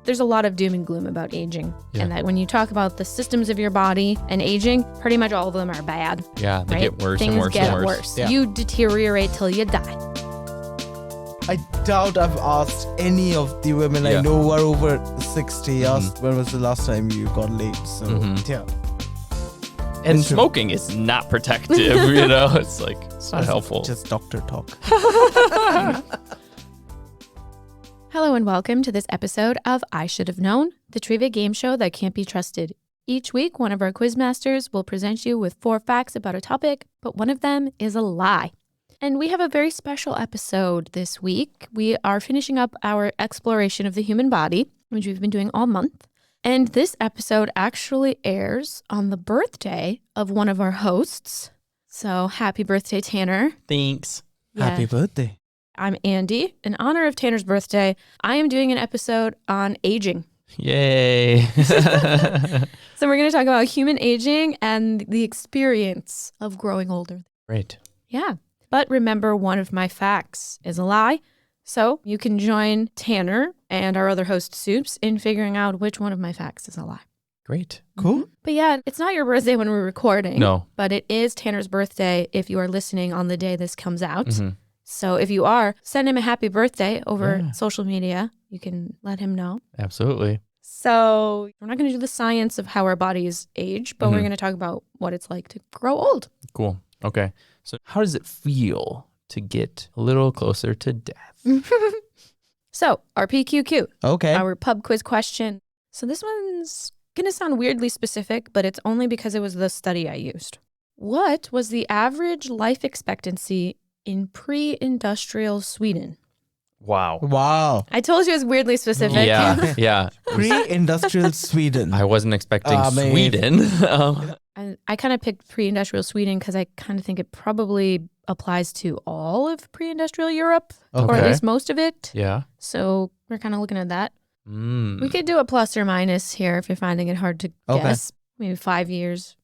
There's a lot of doom and gloom about aging. Yeah. And that when you talk about the systems of your body and aging, pretty much all of them are bad. Yeah, they get worse Things and worse get and worse. Yeah. You deteriorate till you die. I doubt I've asked any of the women I know who are over 60 asked when was the last time you got laid. So, yeah. And it's smoking true. Is not protective, you know? It's like, it's not helpful. Just doctor talk. Hello and welcome to this episode of I Should Have Known, the trivia game show that can't be trusted. Each week, one of our quizmasters will present you with 4 facts about a topic, but one of them is a lie. And we have a very special episode this week. We are finishing up our exploration of the human body, which we've been doing all month. And this episode actually airs on the birthday of one of our hosts. So happy birthday, Tanner. Thanks. Yeah. Happy birthday. I'm Andi. In honor of Tanner's birthday, I am doing an episode on aging. Yay. So we're going to talk about human aging and the experience of growing older. Great. Yeah. But remember, one of my facts is a lie. So you can join Tanner and our other host, Sups, in figuring out which one of my facts is a lie. Great. Cool. But yeah, it's not your birthday when we're recording. No. But it is Tanner's birthday if you are listening on the day this comes out. So if you are, send him a happy birthday over social media. You can let him know. Absolutely. So we're not going to do the science of how our bodies age, but we're going to talk about what it's like to grow old. Cool. Okay. So how does it feel to get a little closer to death? So our PQQ. Okay. Our pub quiz question. So this one's going to sound weirdly specific, but it's only because it was the study I used. What was the average life expectancy in pre-industrial Sweden? Wow. I told you it was weirdly specific. Yeah. Pre-industrial Sweden. I wasn't expecting Sweden. I kind of picked pre-industrial Sweden because I kind of think it probably applies to all of pre-industrial Europe, or at least most of it. Yeah. So we're kind of looking at that. We could do a plus or minus here if you're finding it hard to guess. Maybe 5 years.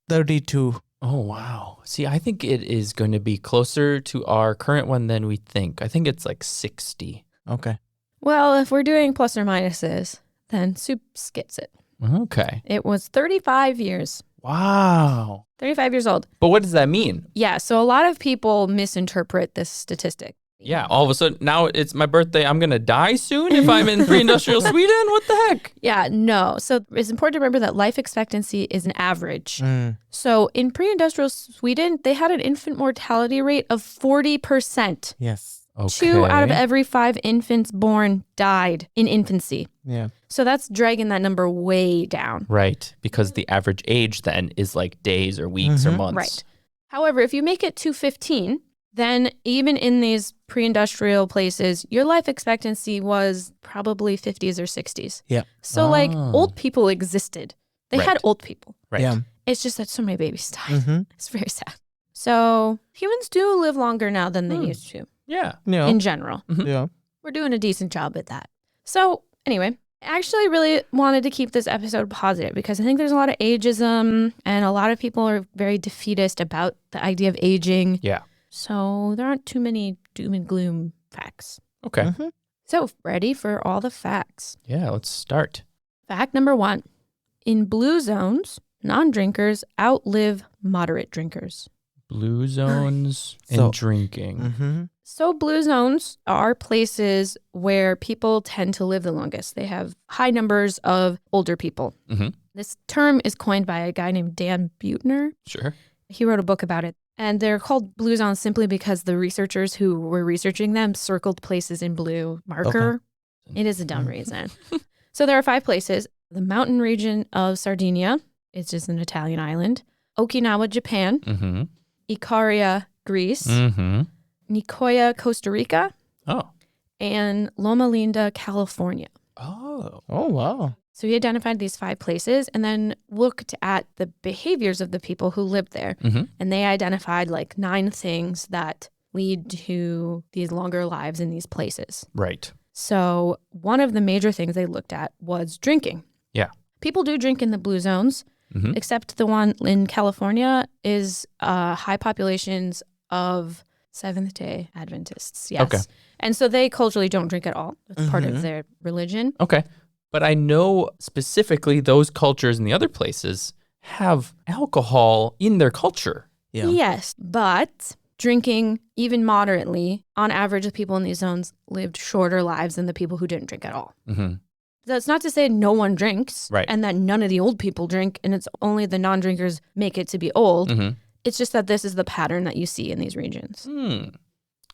32. Oh, wow. See, I think it is going to be closer to our current one than we think. I think it's like 60. Okay. Well, if we're doing plus or minuses, then Sups gets it. Okay. It was 35 years. Wow. 35 years old. But what does that mean? Yeah, so a lot of people misinterpret this statistic. Yeah, all of a sudden, now it's my birthday. I'm going to die soon if I'm in pre-industrial Sweden? What the heck? Yeah, no. So it's important to remember that life expectancy is an average. So in pre-industrial Sweden, they had an infant mortality rate of 40%. Yes. Okay. 2 out of every 5 infants born died in infancy. Yeah. So that's dragging that number way down. Right, because the average age then is like days or weeks or months. Right. However, if you make it to 15, then even in these pre-industrial places, your life expectancy was probably 50s or 60s. Yeah. So like old people existed. They had old people. Right. Yeah. It's just that so many babies died. It's very sad. So humans do live longer now than they used to. Yeah. In general. Yeah. We're doing a decent job at that. So anyway, I actually really wanted to keep this episode positive because I think there's a lot of ageism and a lot of people are very defeatist about the idea of aging. Yeah. So there aren't too many doom and gloom facts. Okay. So ready for all the facts. Yeah, let's start. Fact number 1. In blue zones, non-drinkers outlive moderate drinkers. Blue zones and drinking. So blue zones are places where people tend to live the longest. They have high numbers of older people. This term is coined by a guy named Dan Buettner. Sure. He wrote a book about it. And they're called blue zones simply because the researchers who were researching them circled places in blue marker. Okay. It is a dumb reason. So there are 5 places. The mountain region of Sardinia, it's just an Italian island. Okinawa, Japan. Ikaria, Greece. Nicoya, Costa Rica. Oh. And Loma Linda, California. Oh, wow. So he identified these 5 places and then looked at the behaviors of the people who lived there. And they identified like 9 things that lead to these longer lives in these places. Right. So one of the major things they looked at was drinking. Yeah. People do drink in the blue zones, except the one in California is high populations of Seventh-day Adventists. Yes. Okay. And so they culturally don't drink at all. That's part of their religion. Okay. But I know specifically those cultures in the other places have alcohol in their culture. Yeah. Yes, but drinking, even moderately, on average, the people in these zones lived shorter lives than the people who didn't drink at all. Mm-hmm. That's not to say no one drinks Right. and that none of the old people drink and it's only the non-drinkers make it to be old. Mm-hmm. It's just that this is the pattern that you see in these regions.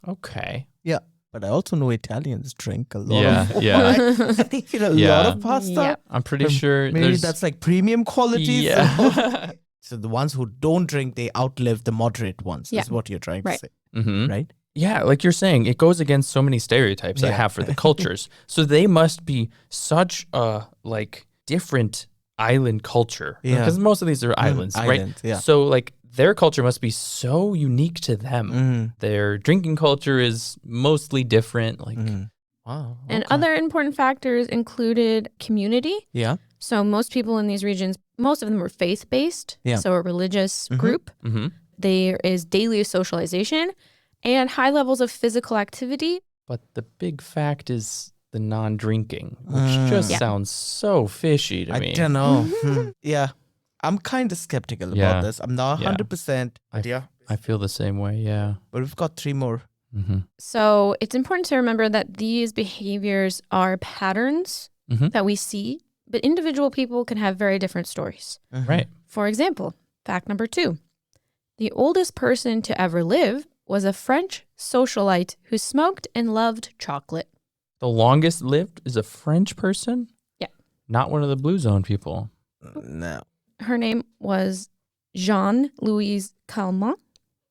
Okay. Yeah. But I also know Italians drink a lot of wine. Yeah. I think a lot of pasta. Yeah. I'm pretty sure Maybe that's like premium quality. Yeah. So the ones who don't drink, they outlive the moderate ones. Yeah. Is what you're trying to say. Mm-hmm. Right? Yeah, like you're saying, it goes against so many stereotypes I Yeah. have for the cultures. So they must be such a like different island culture. Yeah. Because most of these are islands, right? Islands, yeah. So like their culture must be so unique to them. Their drinking culture is mostly different. Like, wow. And okay. other important factors included community. Yeah. So most people in these regions, most of them were faith-based, Yeah. so a religious group. Mm-hmm. There is daily socialization and high levels of physical activity. But the big fact is the non-drinking, which just Yeah. sounds so fishy to me. I don't know. Yeah. I'm kind of skeptical Yeah. about this. I'm not Yeah. 100%. But yeah. I feel the same way, yeah. But we've got 3 more. Mm-hmm. So it's important to remember that these behaviors are patterns Mhm. that we see, but individual people can have very different stories. Right. For example, fact number 2, the oldest person to ever live was a French socialite who smoked and loved chocolate. The longest lived is a French person? Yeah. Not one of the Blue Zone people. No. Her name was Jean-Louise Calment.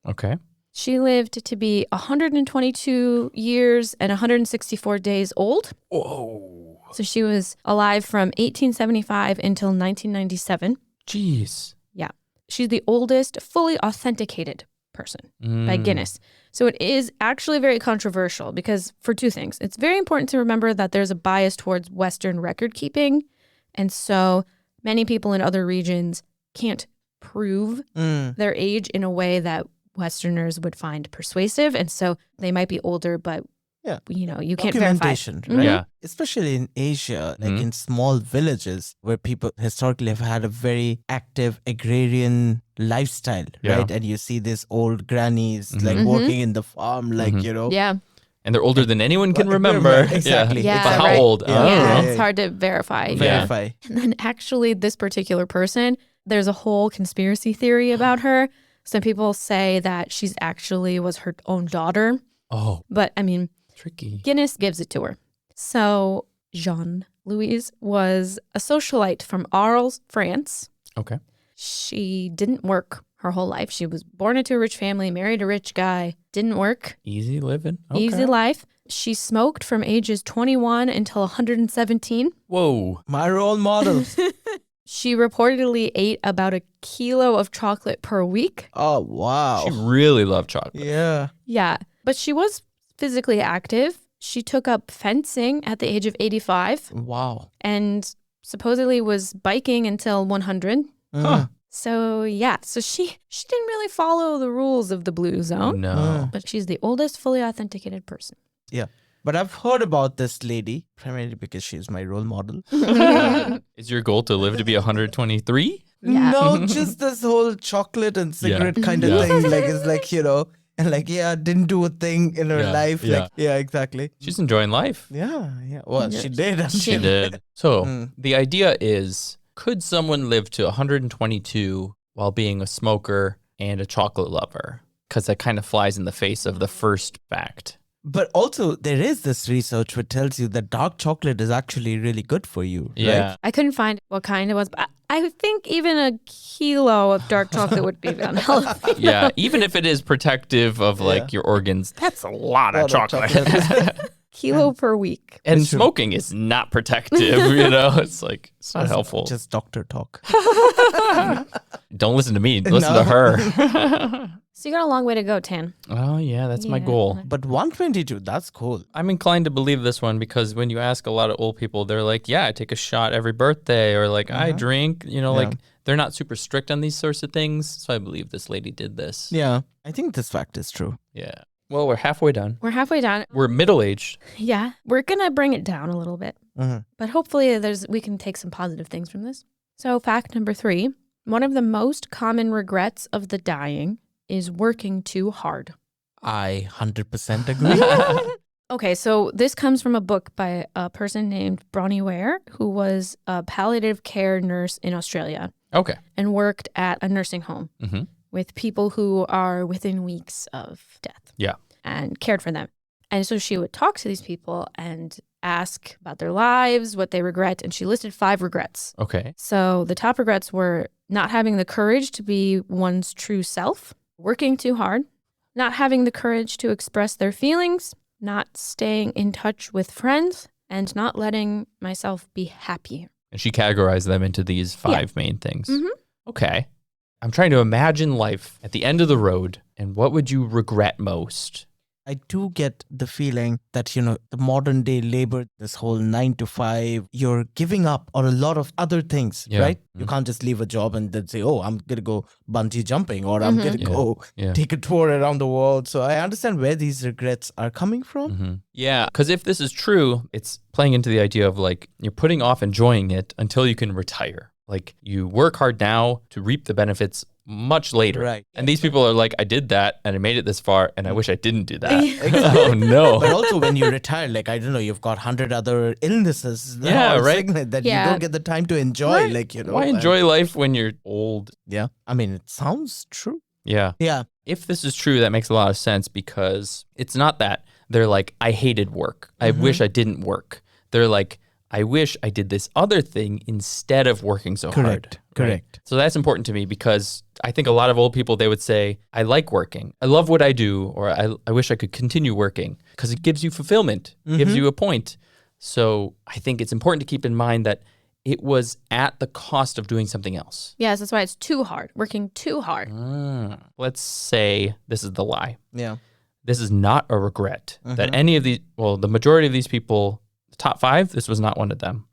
Okay. She lived to be 122 years and 164 days old. Whoa. So she was alive from 1875 until 1997. Jeez. Yeah. She's the oldest fully authenticated person by Guinness. So it is actually very controversial because for 2 things. It's very important to remember that there's a bias towards Western record keeping. And so many people in other regions can't prove their age in a way that Westerners would find persuasive. And so they might be older, but you can't verify. Documentation, right? Yeah. Especially in Asia, like in small villages where people historically have had a very active agrarian lifestyle, Yeah. right? And you see these old grannies like working in the farm, like, Yeah. And they're older than anyone can remember. Exactly. Yeah, But how right. old? Yeah. Oh. Yeah, it's hard to verify. Verify. And then actually this particular person, there's a whole conspiracy theory about her. Some people say that she's actually was her own daughter. Oh, But I mean, tricky. Guinness gives it to her. So Jean-Louise was a socialite from Arles, France. Okay. She didn't work her whole life. She was born into a rich family, married a rich guy, didn't work, Easy living. Okay. easy life. She smoked from ages 21 until 117. Whoa. My role model. She reportedly ate about 1 kilo of chocolate per week. Oh, wow. She really loved chocolate. Yeah. Yeah, but she was physically active. She took up fencing at the age of 85 Wow. and supposedly was biking until 100. Huh. So yeah, so she didn't really follow the rules of the Blue Zone, No. but she's the oldest fully authenticated person. Yeah. But I've heard about this lady, primarily because she's my role model. Is your goal to live to be 123? Yeah. No, just this whole chocolate and cigarette kind of thing. Like, it's like, and like, didn't do a thing in her life. Yeah. Like, exactly. She's enjoying life. Yeah. Well, she did. She did. So the idea is, could someone live to 122 while being a smoker and a chocolate lover? Because that kind of flies in the face of the first fact. But also, there is this research which tells you that dark chocolate is actually really good for you. Yeah. Right? I couldn't find what kind it was, but I think even 1 kilo of dark chocolate would be unhealthy. Yeah. Even if it is protective of like your organs, that's a lot of chocolate. Kilo per week. And smoking is not protective, It's like, it's not helpful. Just doctor talk. Don't listen to me. Listen to her. So you got a long way to go, Tan. Oh, yeah, that's my goal. But 122, that's cool. I'm inclined to believe this one because when you ask a lot of old people, they're like, yeah, I take a shot every birthday, or like, I drink, like they're not super strict on these sorts of things. So I believe this lady did this. Yeah. I think this fact is true. Yeah. Well, we're halfway done. We're halfway down. We're middle-aged. Yeah. We're going to bring it down a little bit. But hopefully we can take some positive things from this. So fact number 3, one of the most common regrets of the dying is working too hard. I 100% agree. Okay, so this comes from a book by a person named Bronnie Ware, who was a palliative care nurse in Australia. Okay. And worked at a nursing home Mm-hmm. with people who are within weeks of death. Yeah. And cared for them. And so she would talk to these people and ask about their lives, what they regret. And she listed 5 regrets. Okay. So the top regrets were not having the courage to be one's true self, working too hard, not having the courage to express their feelings, not staying in touch with friends, and not letting myself be happy. And she categorized them into these 5 main things. Mm-hmm. Okay. I'm trying to imagine life at the end of the road, and what would you regret most? I do get the feeling that, the modern day labor, this whole 9 to 5, you're giving up on a lot of other things, right? You can't just leave a job and then say, oh, I'm going to go bungee jumping or I'm going to go take a tour around the world. So I understand where these regrets are coming from. Mm-hmm. Yeah, because if this is true, it's playing into the idea of like you're putting off enjoying it until you can retire. Like you work hard now to reap the benefits much later. Right. And these people are like, I did that and I made it this far and I wish I didn't do that. Oh, no. But also when you retire, like, I don't know, you've got 100 other illnesses sickness that you don't get the time to enjoy. Right. Like, Why enjoy life when you're old? Yeah. I mean, it sounds true. Yeah. Yeah. If this is true, that makes a lot of sense because it's not that they're like, I hated work. I wish I didn't work. They're like, I wish I did this other thing instead of working so hard. Correct. Right? So that's important to me because I think a lot of old people, they would say, I like working. I love what I do, or I wish I could continue working because it gives you fulfillment, gives you a point. So I think it's important to keep in mind that it was at the cost of doing something else. Yes, that's why it's too hard, working too hard. Let's say this is the lie. Yeah. This is not a regret that any of these, the majority of these people, the top 5, this was not one of them.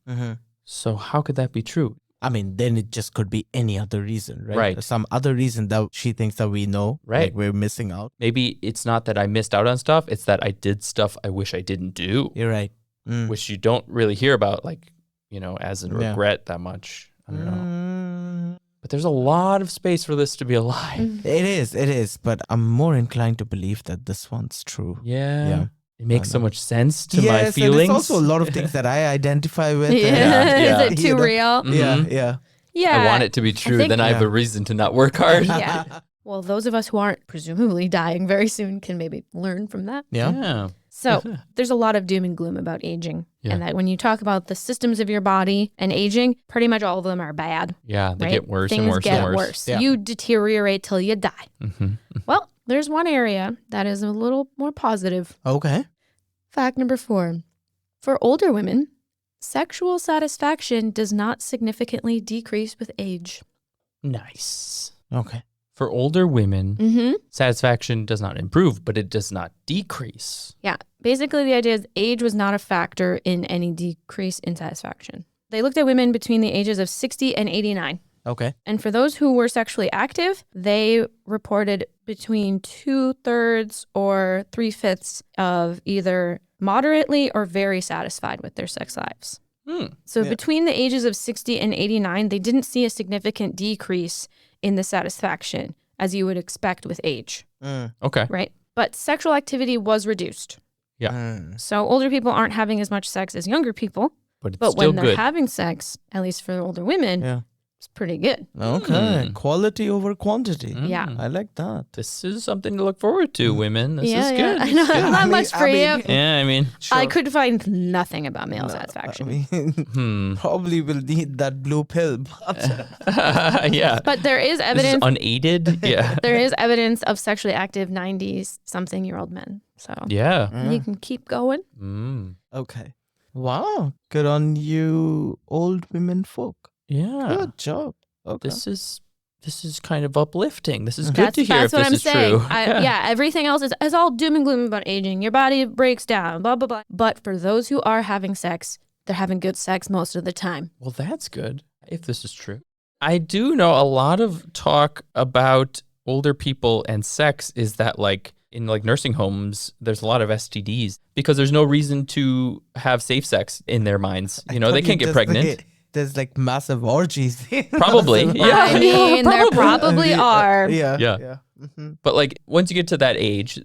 So how could that be true? I mean, then it just could be any other reason, right? Right. Some other reason that she thinks that we know, right? Like we're missing out. Maybe it's not that I missed out on stuff. It's that I did stuff I wish I didn't do. You're right. Which you don't really hear about, like, as a regret that much. I don't know. But there's a lot of space for this to be a lie. It is. But I'm more inclined to believe that this one's true. Yeah. It makes so much sense to my feelings. And there's also a lot of things that I identify with. Is it too real? Yeah. Yeah. I want it to be true. Then I have a reason to not work hard. Yeah. Well, those of us who aren't presumably dying very soon can maybe learn from that. Yeah. So there's a lot of doom and gloom about aging. And that when you talk about the systems of your body and aging, pretty much all of them are bad. Yeah, they get worse Things and worse get and worse. Yeah. You deteriorate till you die. Well, there's one area that is a little more positive. Okay. Fact number 4. For older women, sexual satisfaction does not significantly decrease with age. Nice. Okay. For older women, satisfaction does not improve, but it does not decrease. Yeah. Basically, the idea is age was not a factor in any decrease in satisfaction. They looked at women between the ages of 60 and 89. Okay. And for those who were sexually active, they reported between 2/3 or 3/5 of either moderately or very satisfied with their sex lives. So between the ages of 60 and 89, they didn't see a significant decrease in the satisfaction as you would expect with age. Okay. Right? But sexual activity was reduced. Yeah. So older people aren't having as much sex as younger people. But it's But still when they're good. having sex, at least for older women, it's pretty good. Okay. Quality over quantity. Yeah. I like that. This is something to look forward to, women. This is good. I know. This is good. Not much for you. Yeah, I mean, I could find nothing about male satisfaction. Probably will need that blue pill. But yeah. But there is This is evidence. unaided. Yeah. There is evidence of sexually active 90-something-year-old men. So Yeah. you can keep going. Okay. Wow. Good on you, old women folk. Yeah. Good job. Okay. This is kind of uplifting. This is good to hear if That's what this I'm is saying. true. Yeah, everything else is all doom and gloom about aging. Your body breaks down, blah, blah, blah. But for those who are having sex, they're having good sex most of the time. Well, that's good if this is true. I do know a lot of talk about older people and sex is that like in like nursing homes, there's a lot of STDs because there's no reason to have safe sex in their minds. You know, they can't get pregnant. There's like massive orgies. Probably. Yeah. I mean, there probably are. Yeah. But like once you get to that age,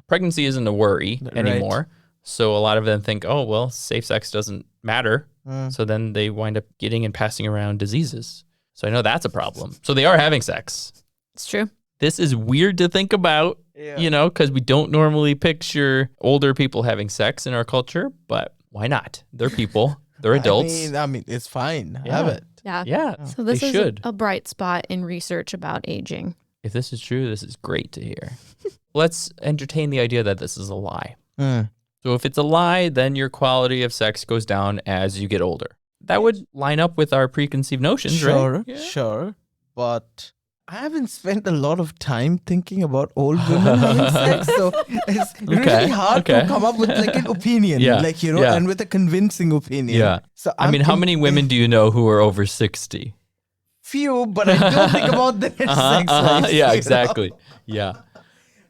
pregnancy isn't a worry anymore. Right. So a lot of them think, oh, well, safe sex doesn't matter. So then they wind up getting and passing around diseases. So I know that's a problem. So they are having sex. It's true. This is weird to think about, you know, because we don't normally picture older people having sex in our culture, but why not? They're people. They're adults. I mean, it's fine. Have it. Yeah. So this is a bright spot in research about aging. If this is true, this is great to hear. Let's entertain the idea that this is a lie. So if it's a lie, then your quality of sex goes down as you get older. That would line up with our preconceived notions, right? Sure. But I haven't spent a lot of time thinking about old women having sex, so it's really hard to come up with like an opinion, and with a convincing opinion. Yeah. So I mean, how many women do you know who are over 60? Few, but I don't think about their sex life. Yeah, exactly. Yeah.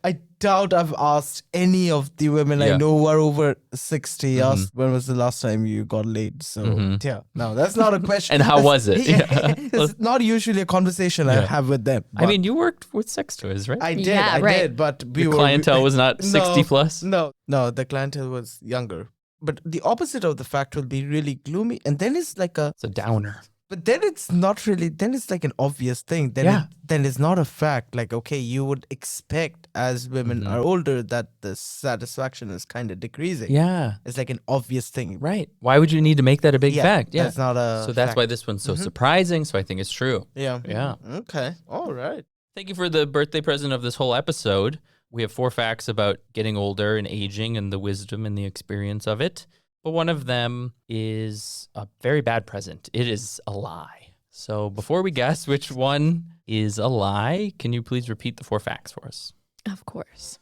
I doubt I've asked any of the women I know who are over 60. Asked when was the last time you got laid. So no, that's not a question. And how was it? It's not usually a conversation I have with them. I mean, you worked with sex toys, right? I did, but the clientele was not 60 plus? No, the clientele was younger. But the opposite of the fact will be really gloomy. And then it's like it's a downer. But then it's not really, then it's like an obvious thing. Then it's not a fact. Like, okay, you would expect as women are older that the satisfaction is kind of decreasing. Yeah. It's like an obvious thing. Right. Why would you need to make that a big fact? Yeah. That's not a So that's why this one's so surprising. So I think it's true. Yeah. Yeah. Okay. All right. Thank you for the birthday present of this whole episode. We have 4 facts about getting older and aging and the wisdom and the experience of it. But one of them is a very bad present. It is a lie. So before we guess which one is a lie, can you please repeat the 4 facts for us? Of course.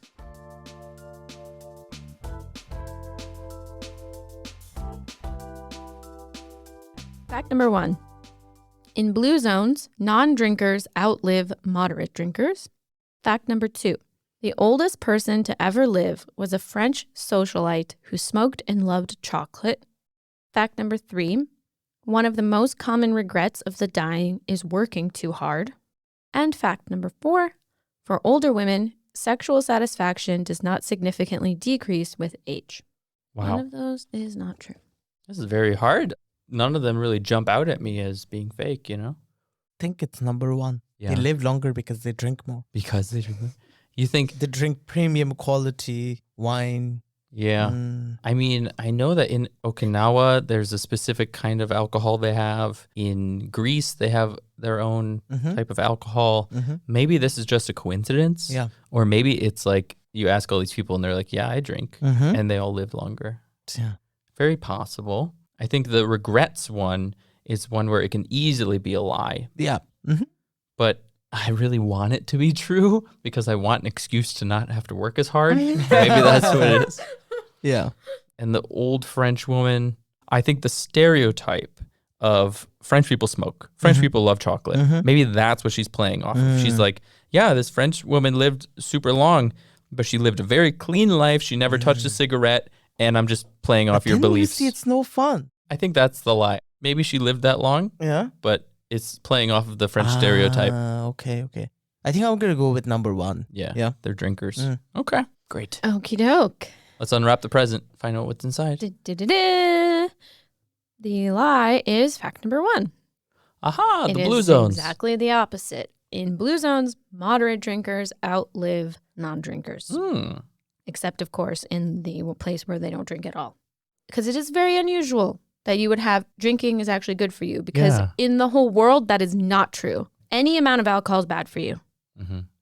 Fact number 1. In blue zones, non-drinkers outlive moderate drinkers. Fact number 2. The oldest person to ever live was a French socialite who smoked and loved chocolate. Fact number 3. One of the most common regrets of the dying is working too hard. And fact number 4. For older women, sexual satisfaction does not significantly decrease with age. Wow. One of those is not true. This is very hard. None of them really jump out at me as being fake, you know? I think it's number 1. Yeah. They live longer because they drink more. Because they drink more? You think they drink premium quality wine? Yeah. I mean, I know that in Okinawa, there's a specific kind of alcohol they have. In Greece, they have their own type of alcohol. Maybe this is just a coincidence. Yeah. Or maybe it's like you ask all these people and they're like, yeah, I drink. And they all live longer. Yeah. Very possible. I think the regrets one is one where it can easily be a lie. Yeah. But I really want it to be true because I want an excuse to not have to work as hard. Maybe that's what it is. Yeah. And the old French woman, I think the stereotype of French people smoke. French people love chocolate. Maybe that's what she's playing off of. She's like, yeah, this French woman lived super long, but she lived a very clean life. She never touched a cigarette. And I'm just playing off your beliefs. You see, it's no fun. I think that's the lie. Maybe she lived that long. Yeah. But it's playing off of the French stereotype. Okay. I think I'm going to go with number 1. Yeah. They're drinkers. Okay. Great. Okie doke. Let's unwrap the present. Find out what's inside. The lie is fact number 1. Aha, the blue zones. Exactly the opposite. In blue zones, moderate drinkers outlive non-drinkers. Except, of course, in the place where they don't drink at all. Because it is very unusual that you would have drinking is actually good for you. Because in the whole world, that is not true. Any amount of alcohol is bad for you.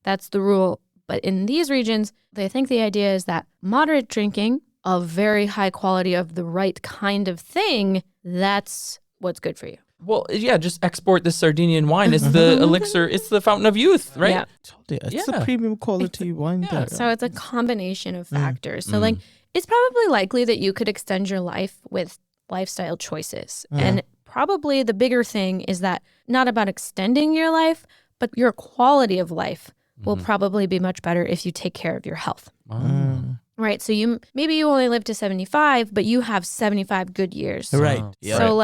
That's the rule. But in these regions, they think the idea is that moderate drinking of very high quality of the right kind of thing, that's what's good for you. Well, yeah, just export this Sardinian wine. It's the elixir. It's the fountain of youth, right? Yeah. It's a premium quality wine. Yeah. So it's a combination of factors. So like, it's probably likely that you could extend your life with lifestyle choices. And probably the bigger thing is that not about extending your life, but your quality of life will probably be much better if you take care of your health. Right. So maybe you only live to 75, but you have 75 good years. Right. So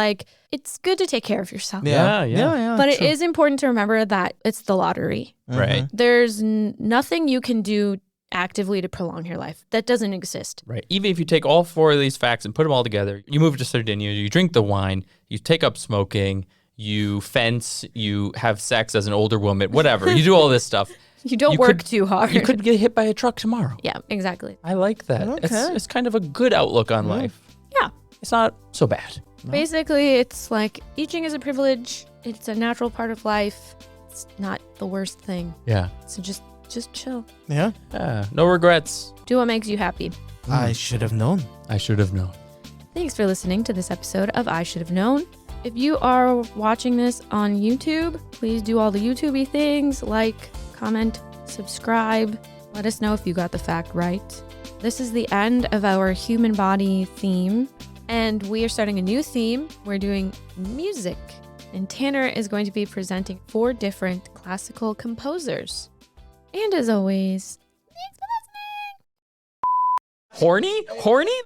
it's good to take care of yourself. Yeah. But it is important to remember that it's the lottery. Right. There's nothing you can do actively to prolong your life. That doesn't exist. Right. Even if you take all 4 of these facts and put them all together, you move to Sardinia, you drink the wine, you take up smoking, you fence, you have sex as an older woman, whatever. You do all this stuff. You don't work too hard. You could get hit by a truck tomorrow. Yeah, exactly. I like that. Okay. It's kind of a good outlook on life. Yeah. It's not so bad. Basically, it's like aging is a privilege. It's a natural part of life. It's not the worst thing. Yeah. So just chill. Yeah. No regrets. Do what makes you happy. I should have known. I should have known. Thanks for listening to this episode of I Should Have Known. If you are watching this on YouTube, please do all the YouTube-y things, like, comment, subscribe. Let us know if you got the fact right. This is the end of our human body theme, and we are starting a new theme. We're doing music, and Tanner is going to be presenting 4 different classical composers. And as always, thanks for listening. Horny?